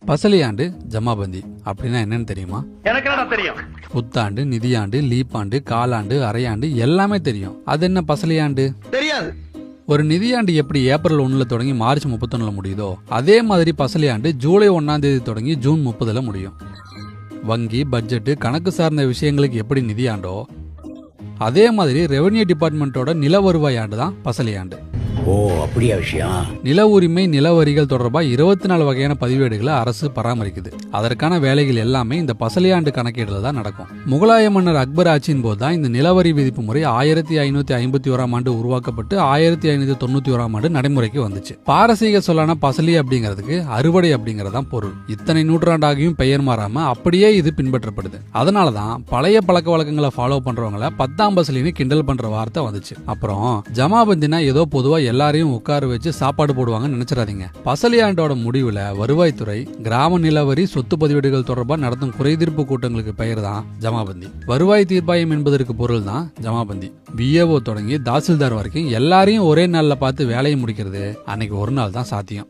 பசலியாண்டு ஜமாபந்தி அப்படின்னா என்னன்னு தெரியுமா? எனக்கு என்ன தெரியும்? புத்தாண்டு, நிதியாண்டு, லீப்பாண்டு, காலாண்டு, அரையாண்டு எல்லாமே தெரியும். அது என்ன பசலியாண்டு? தெரியாது. ஒரு நிதியாண்டு எப்படி ஏப்ரல் 1ல தொடங்கி மார்ச் 31ல முடியுதோ அதே மாதிரி பசலியாண்டு ஜூலை 1ஆம் தேதி தொடங்கி ஜூன் 30ல முடியும். வங்கி, பட்ஜெட், கணக்கு சார்ந்த விஷயங்களுக்கு எப்படி நிதியாண்டோ அதே மாதிரி ரெவென்யூ டிபார்ட்மெண்டோட நில வருவாய் ஆண்டு தான் பசலியாண்டு. ஓ, அப்படியா விஷயம்? நில உரிமை, நில வரிகள் தொடர்பா 24 வகையான பதிவேடுகளை அரசு பராமரிக்குது. அதற்கான வேலைகள் எல்லாமே இந்த பசலியாண்டு கணக்கீடுல தான் நடக்கும். முகலாய மன்னர் அக்பர் ஆட்சியின் போது தான் இந்த நிலவரி விதிப்பு முறை 1551ஆம் ஆண்டு உருவாக்கப்பட்டு 1591ஆம் ஆண்டு நடைமுறைக்கு வந்துச்சு. பாரசீக சொல்லான பசலி அப்படிங்கிறதுக்கு அறுவடை அப்படிங்கறதான் பொருள். இத்தனை நூற்றாண்டாகியும் பெயர் மாறாம அப்படியே இது பின்பற்றப்படுது. அதனாலதான் பழைய பழக்க வழக்கங்களை ஃபாலோ பண்றவங்களை 10ஆம் பசலின்னு கிண்டல் பண்ற வார்த்தை வந்துச்சு. அப்புறம் ஜமாபந்தினா ஏதோ பொதுவா எல்லாரையும் உட்கார வச்சு சாப்பாடு போடுவாங்கன்னு நினைச்சிடாதீங்க. பசலியாண்டோட முடிவுல வருவாய்த்துறை கிராம நிலவரி, சொத்து பதிவேடுகள் தொடர்பாக நடத்தும் குறைதீர்ப்பு கூட்டங்களுக்கு பெயர் தான் ஜமாபந்தி. வருவாய் தீர்ப்பாயம் என்பதற்கு பொருள் தான் ஜமாபந்தி. விஏஓ தொடங்கி தாசில்தார் வரைக்கும் எல்லாரையும் ஒரே நாள்ல பார்த்து வேலையை முடிக்கிறது அன்னைக்கு ஒரு நாள் தான் சாத்தியம்.